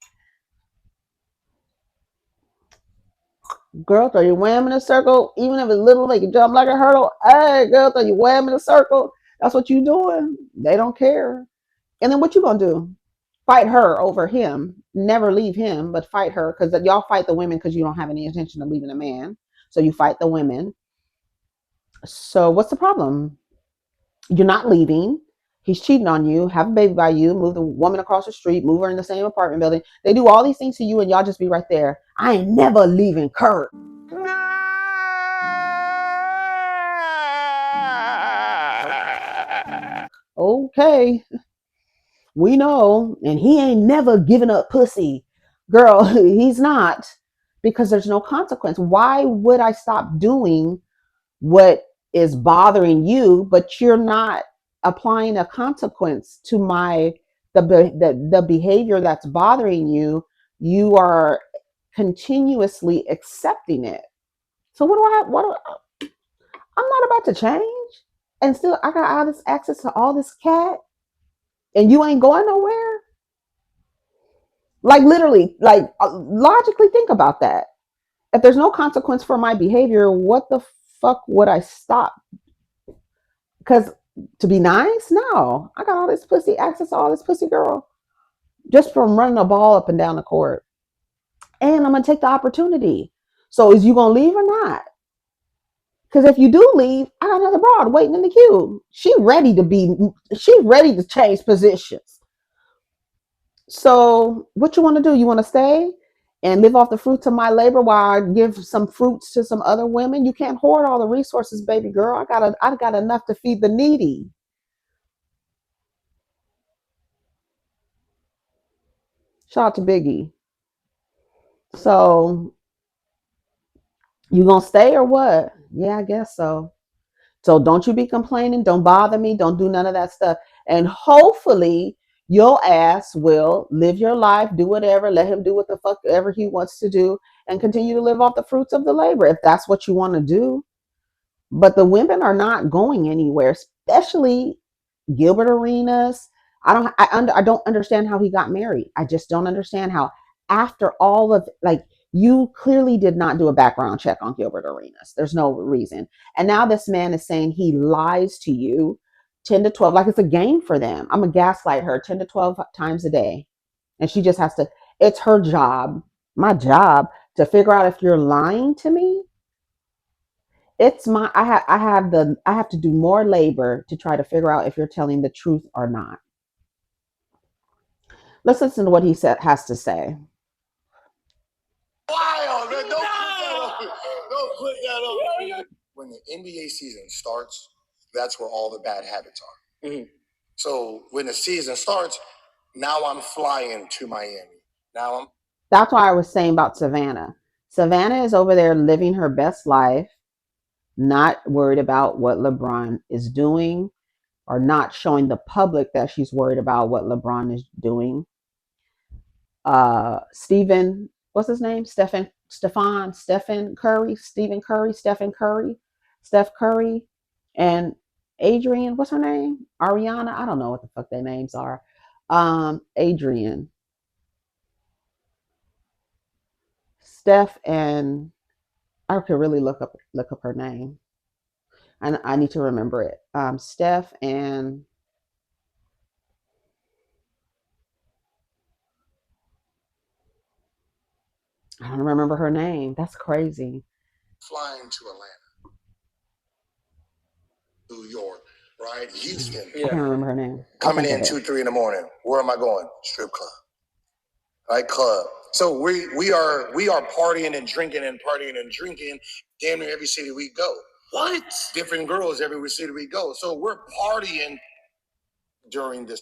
Girl, throw your wham in a circle, even if it's little, make it jump like a hurdle. Hey, girl, throw your wham in a circle. That's what you doing. They don't care. And then what you gonna do? Fight her over him. Never leave him, but fight her, because y'all fight the women because you don't have any intention of leaving a man. So you fight the women. So what's the problem? You're not leaving. He's cheating on you, have a baby by you, move the woman across the street, move her in the same apartment building. They do all these things to you and y'all just be right there. I ain't never leaving Kurt. Okay, we know. And he ain't never given up pussy. Girl, he's not, because there's no consequence. Why would I stop doing what is bothering you, but you're not applying a consequence to the behavior that's bothering you? You are continuously accepting it. So I'm not about to change, and still I got all this access to all this cat, and you ain't going nowhere. Like, literally, like, logically think about that. If there's no consequence for my behavior, what the fuck would I stop? Because to be nice, no. I got all this pussy, access to all this pussy, girl, just from running a ball up and down the court. And I'm gonna take the opportunity. So is you gonna leave or not? Because if you do leave, I got another broad waiting in the queue. She's ready to change positions. So what you want to do? You want to stay and live off the fruits of my labor while I give some fruits to some other women? You can't hoard all the resources, baby girl. I got enough to feed the needy. Shout out to Biggie. So you gonna stay or what? Yeah, I guess so. So don't you be complaining. Don't bother me. Don't do none of that stuff. And hopefully your ass will live your life, do whatever, let him do what the fuck ever he wants to do, and continue to live off the fruits of the labor if that's what you want to do. But the women are not going anywhere, especially GilbertArenas. I don't understand how he got married. I just don't understand how after all of like you clearly did not do a background check on GilbertArenas. There's no reason. And now this man is saying he lies to you 10 to 12 like it's a game for them. I'm gonna gaslight her 10 to 12 times a day. And she just has to it's her job, my job to figure out if you're lying to me. It's my I have to do more labor to try to figure out if you're telling the truth or not. Let's listen to what he has to say. Wild, man. Don't put that on. Don't put that on. When the NBA season starts, that's where all the bad habits are. Mm-hmm. So when the season starts, now I'm flying to Miami. That's why I was saying about Savannah. Savannah is over there living her best life, not worried about what LeBron is doing or not showing the public that she's worried about what LeBron is doing. Stephen, what's his name? Stephen Curry, Steph Curry, and Adrian, what's her name? Ariana, I don't know what the fuck their names are. Adrian, Steph, and I could really look up her name. I need to remember it. Steph and I don't remember her name. That's crazy. Flying to Atlanta, New York, right? Houston. I can't remember her name. Coming in 2, 3 in the morning. Where am I going? Strip club. Right, club. So we are partying and drinking damn near every city we go. What? Different girls every city we go. So we're partying during this.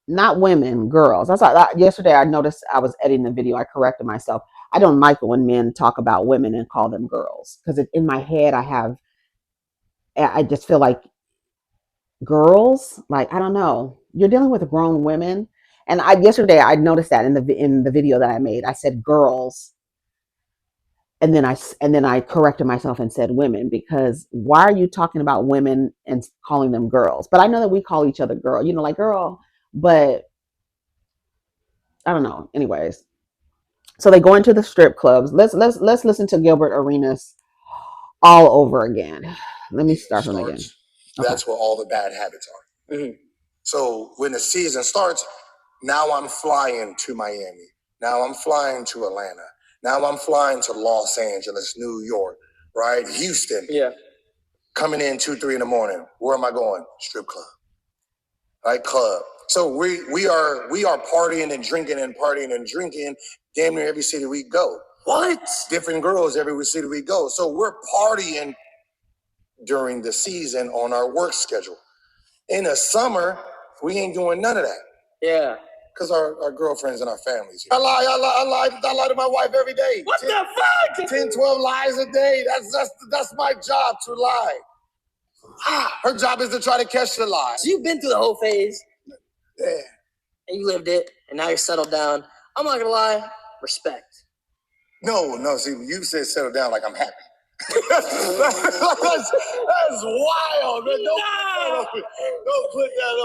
Not women, girls. That's why yesterday I noticed I was editing the video. I corrected myself. I don't like it when men talk about women and call them girls because in my head I just feel like girls. Like I don't know. You're dealing with grown women, and yesterday I noticed that in the video that I made. I said girls, and then I corrected myself and said women because why are you talking about women and calling them girls? But I know that we call each other girl. Like girl, but I don't know. Anyways, so they go into the strip clubs. Let's listen to GilbertArenas all over again. Let me start from again. Okay. That's where all the bad habits are. Mm-hmm. So when the season starts, now I'm flying to Miami. Now I'm flying to Atlanta. Now I'm flying to Los Angeles, New York, right? Houston. Yeah. Coming in 2, 3 in the morning. Where am I going? Strip club. Right, club. So we are partying and drinking damn near every city we go. What? Different girls every city we go. So we're partying during the season on our work schedule. In the summer, we ain't doing none of that. Yeah. Because our girlfriends and our families. I lie to my wife every day. What 10, the fuck? 10, 12 lies a day. That's my job to lie. Her job is to try to catch the lie. So you've been through the whole phase. Yeah. And you lived it, and now you're settled down. I'm not gonna lie, respect. No, see, you said settle down like I'm happy. that's wild, man. Don't put that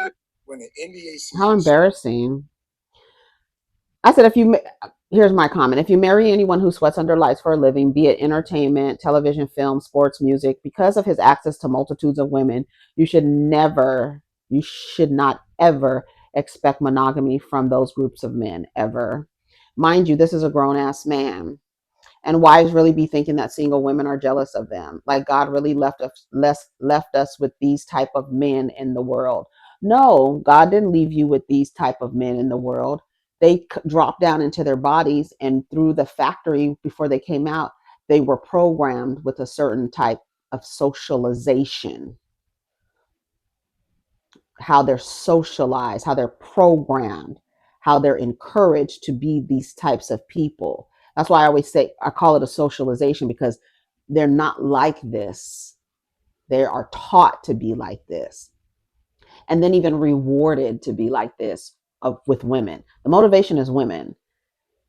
on. When the NBA season How embarrassing. I said Here's my comment. If you marry anyone who sweats under lights for a living, be it entertainment, television, film, sports, music, because of his access to multitudes of women, you should not ever expect monogamy from those groups of men, ever. Mind you, this is a grown ass man. And wives really be thinking that single women are jealous of them, like God really left us with these type of men in the world. No, God didn't leave you with these type of men in the world. They dropped down into their bodies, and through the factory before they came out, they were programmed with a certain type of socialization, how they're socialized, how they're programmed, how they're encouraged to be these types of people. That's why I always say I call it a socialization, because they're not like this. They are taught to be like this, and then even rewarded to be like this with women. The motivation is women,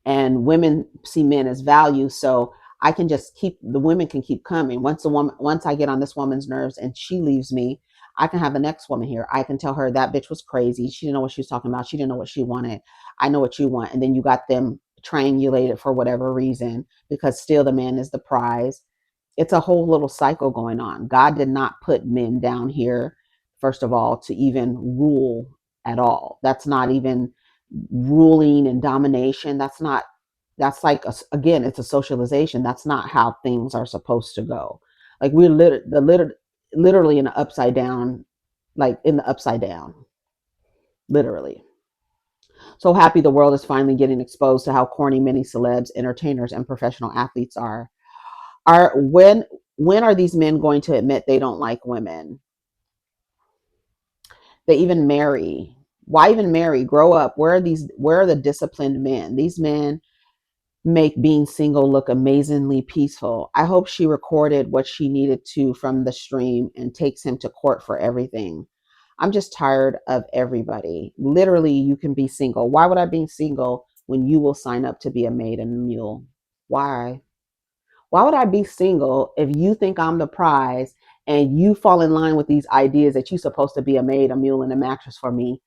and women see men as value. So I can just keep the women can keep coming. Once I get on this woman's nerves and she leaves me, I can have the next woman here. I can tell her that bitch was crazy. She didn't know what she was talking about. She didn't know what she wanted. I know what you want. And then you got them triangulated for whatever reason, because still the man is the prize. It's a whole little cycle going on. God did not put men down here, first of all, to even rule at all. That's not even ruling and domination. That's like again, it's a socialization. That's not how things are supposed to go. Like we're literally in the upside down, like in the upside down, literally. So happy the world is finally getting exposed to how corny many celebs, entertainers, and professional athletes are. Are when are these men going to admit they don't like women? They even marry. Why even marry? Grow up. Where are the disciplined men? These men make being single look amazingly peaceful. I hope she recorded what she needed to from the stream and takes him to court for everything. I'm just tired of everybody. Literally, you can be single. Why would I be single when you will sign up to be a maid and a mule? Why? Why would I be single if you think I'm the prize and you fall in line with these ideas that you're supposed to be a maid, a mule, and a mattress for me?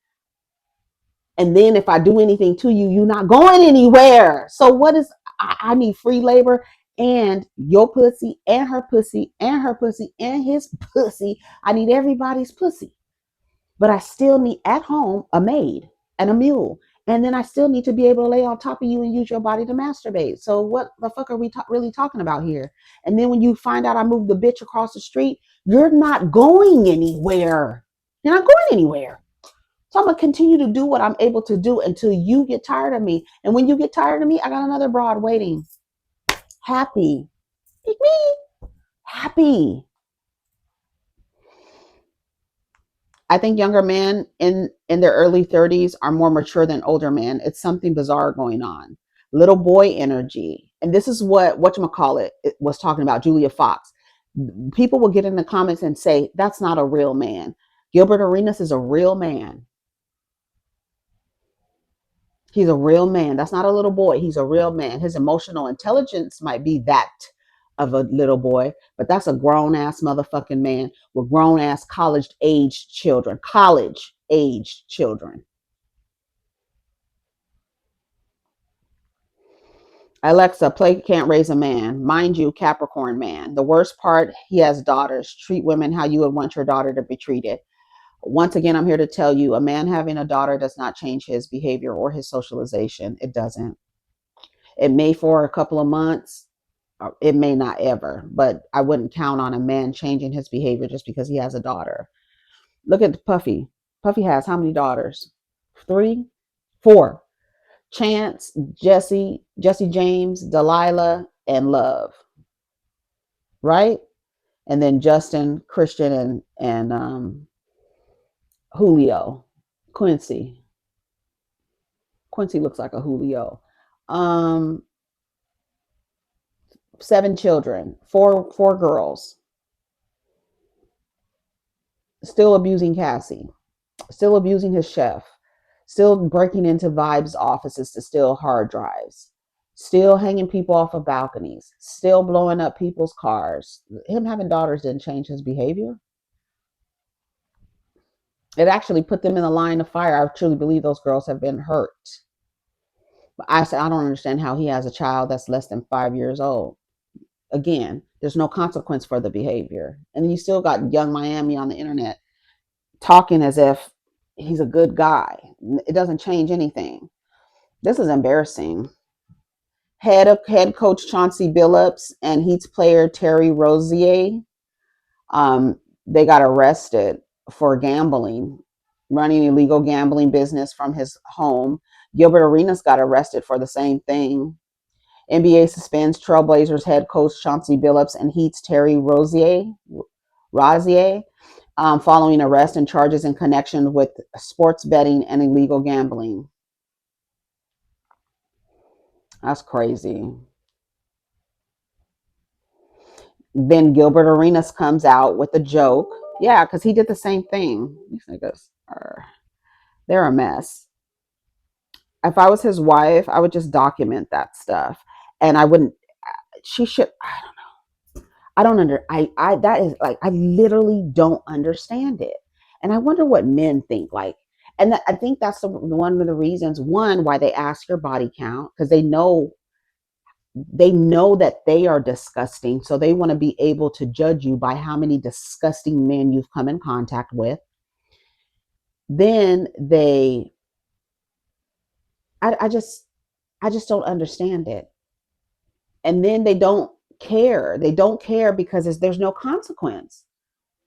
And then if I do anything to you, you're not going anywhere. So what is, I need free labor and your pussy and her pussy and her pussy and his pussy. I need everybody's pussy. But I still need at home a maid and a mule. And then I still need to be able to lay on top of you and use your body to masturbate. So what the fuck are we really talking about here? And then when you find out I moved the bitch across the street, you're not going anywhere. You're not going anywhere. So I'm gonna continue to do what I'm able to do until you get tired of me. And when you get tired of me, I got another broad waiting. Happy. Pick me. Happy. I think younger men in their early 30s are more mature than older men. It's something bizarre going on. Little boy energy. And this is what whatchamacallit was talking about, Julia Fox. People will get in the comments and say, that's not a real man. GilbertArenas is a real man. He's a real man. That's not a little boy. He's a real man. His emotional intelligence might be that of a little boy, but that's a grown ass motherfucking man with grown ass college aged children. College aged children. Alexa, play Can't Raise a Man. Mind you, Capricorn man. The worst part, he has daughters. Treat women how you would want your daughter to be treated. Once again, I'm here to tell you, a man having a daughter does not change his behavior or his socialization. It doesn't. It may for a couple of months, it may not ever, but I wouldn't count on a man changing his behavior just because he has a daughter. Look at Puffy. Puffy has how many daughters? 3, 4. Chance, Jesse James, Delilah, and Love, right? And then Justin, Christian, and Julio, Quincy. Quincy looks like a Julio. Um, 7 children, four girls. Still abusing Cassie. Still abusing his chef. Still breaking into Vibe's offices to steal hard drives. Still hanging people off of balconies. Still blowing up people's cars. Him having daughters didn't change his behavior. It actually put them in the line of fire. I truly believe those girls have been hurt. I said, I don't understand how he has a child that's less than 5 years old. Again, there's no consequence for the behavior. And you still got young Miami on the internet talking as if he's a good guy. It doesn't change anything. This is embarrassing. Head coach Chauncey Billups and Heat's player Terry Rozier, they got arrested for gambling, running illegal gambling business from his home. GilbertArenas got arrested for the same thing. NBA suspends Trailblazers head coach Chauncey Billups and Heat's Terry Rozier, following arrest and charges in connection with sports betting and illegal gambling. That's crazy. Then GilbertArenas comes out with a joke. Yeah, because he did the same thing. These niggas they're a mess. If I was his wife, I would just document that stuff. And I wouldn't, she should, I don't that is like, I literally don't understand it. And I wonder what men think. Like, and I think that's one of the reasons, one, why they ask your body count, because they know that they are disgusting. So they want to be able to judge you by how many disgusting men you've come in contact with. Then I just don't understand it. And then they don't care. They don't care because there's no consequence.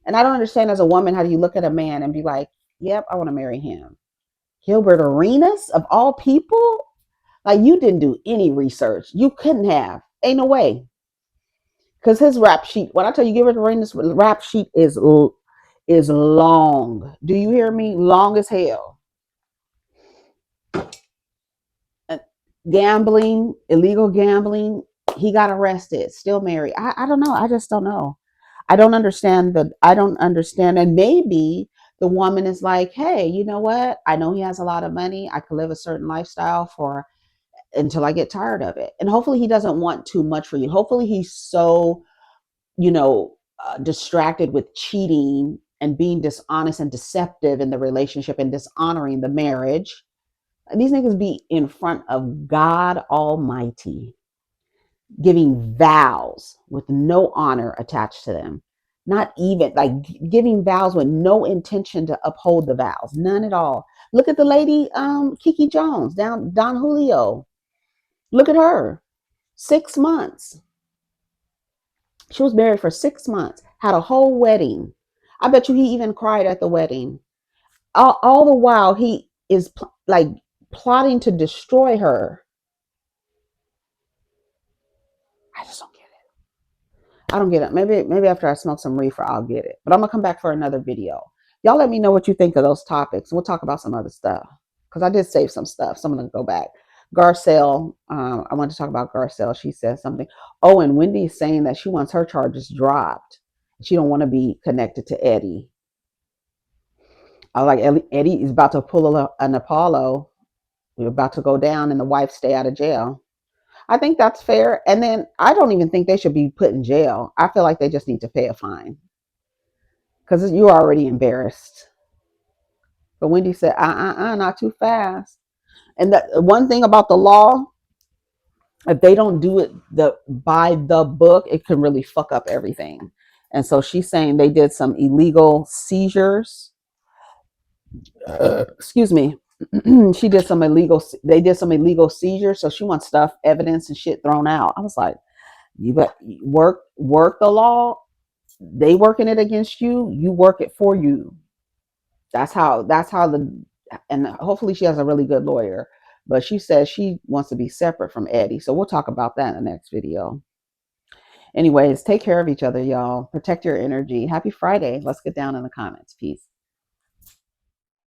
And I don't understand, as a woman, how do you look at a man and be like, yep, I want to marry him. GilbertArenas, of all people? Like, you didn't do any research. You couldn't have. Ain't no way. Because his rap sheet, when I tell you GilbertArenas' rap sheet is long. Do you hear me? Long as hell. Gambling, illegal gambling. He got arrested, still married. I don't know. I just don't know. I don't understand. And maybe the woman is like, hey, you know what? I know he has a lot of money. I could live a certain lifestyle for until I get tired of it. And hopefully he doesn't want too much for you. Hopefully he's so, distracted with cheating and being dishonest and deceptive in the relationship and dishonoring the marriage. These niggas be in front of God Almighty, giving vows with no honor attached to them. Not even like giving vows with no intention to uphold the vows. None at all. Look at the lady, Kiki Jones, Don Julio. Look at her. 6 months. She was married for 6 months, had a whole wedding. I bet you he even cried at the wedding. All the while he is like plotting to destroy her. I just don't get it. I don't get it. Maybe after I smoke some reefer, I'll get it. But I'm gonna come back for another video. Y'all let me know what you think of those topics. We'll talk about some other stuff because I did save some stuff. So I'm gonna go back. Garcelle, I want to talk about Garcelle. She said something. Oh, and Wendy is saying that she wants her charges dropped. She don't want to be connected to Eddie. I like Eddie is about to pull an Apollo. We're about to go down, and the wife stay out of jail. I think that's fair. And then I don't even think they should be put in jail. I feel like they just need to pay a fine because you're already embarrassed. But Wendy said, not too fast. And that one thing about the law, if they don't do it by the book, it can really fuck up everything. And so she's saying they did some illegal seizures. Excuse me. They did some illegal seizures. So she wants stuff, evidence and shit thrown out. I was like, you bet work the law. They working it against you. You work it for you. That's how and hopefully she has a really good lawyer. But she says she wants to be separate from Eddie. So we'll talk about that in the next video. Anyways, take care of each other, y'all. Protect your energy. Happy Friday. Let's get down in the comments. Peace.